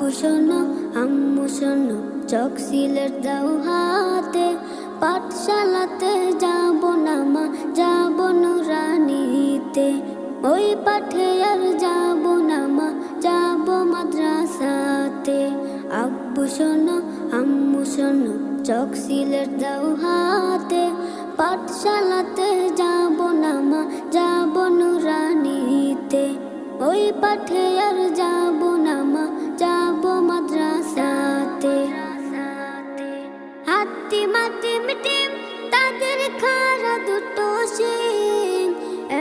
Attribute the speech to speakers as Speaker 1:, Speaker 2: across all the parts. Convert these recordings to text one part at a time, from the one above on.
Speaker 1: আব্বু শোনো আম্মু শোনো, চক সিলেট দাও হাতে, পাঠশালাতে যাব না মা, যাব নুরানিতে। ওই পাঠে আর যাব না মা, যাব মাদ্রাসাতে। আব্বু শোনো আম্মু শোনো, চক সিলেট দাও হাতে, পাঠশালাতে যাব না মা, যাব নুরানিতে। ওই পাঠে আর যাব না মা, যাব মাদ্রাসাতে। হাতিম হাতিম টিম তাদের খাড়া দুটো শিং,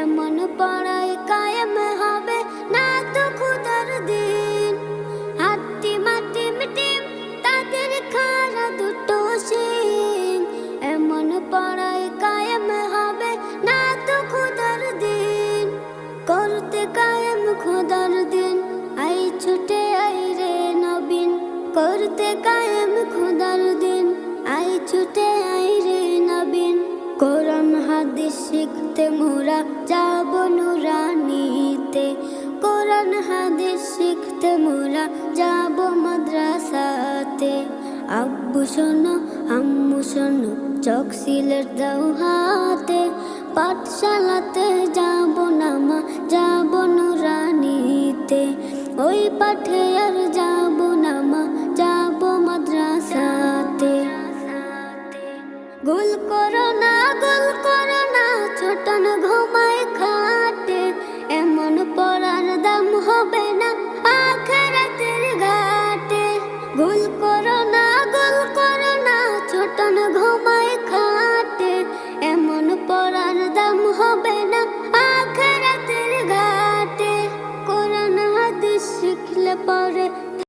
Speaker 1: এমন পড়াই কায়েম হবে না তো খুদার দিন। হাতিম হাতিম টিম তাদের খাড়া দুটো শিং, এমন পড়াই কায়েম হবে না তো খুদার দিন। করতে কায়েম খোদার দিন, আই ছুটে আই রে নবীন। করতে কায়েম খোদার দিন, আই ছুটে আই রে নবীন। কোরআন হাদিস শিখতে মোরা যাব নুরানিতে। কোরআন হাদিস শিখতে মোরা যাব মাদ্রাসাতে। আব্বু শোনো আম্মু শোনো, চক সিলেট দাও হাতে, পাঠশালাতে যাব না মা, যাব নুরানিতে। ওই পাঠে আর যাব না মা, যাব মাদ্রাসাতে। গোল করো না ছোটন ঘুমা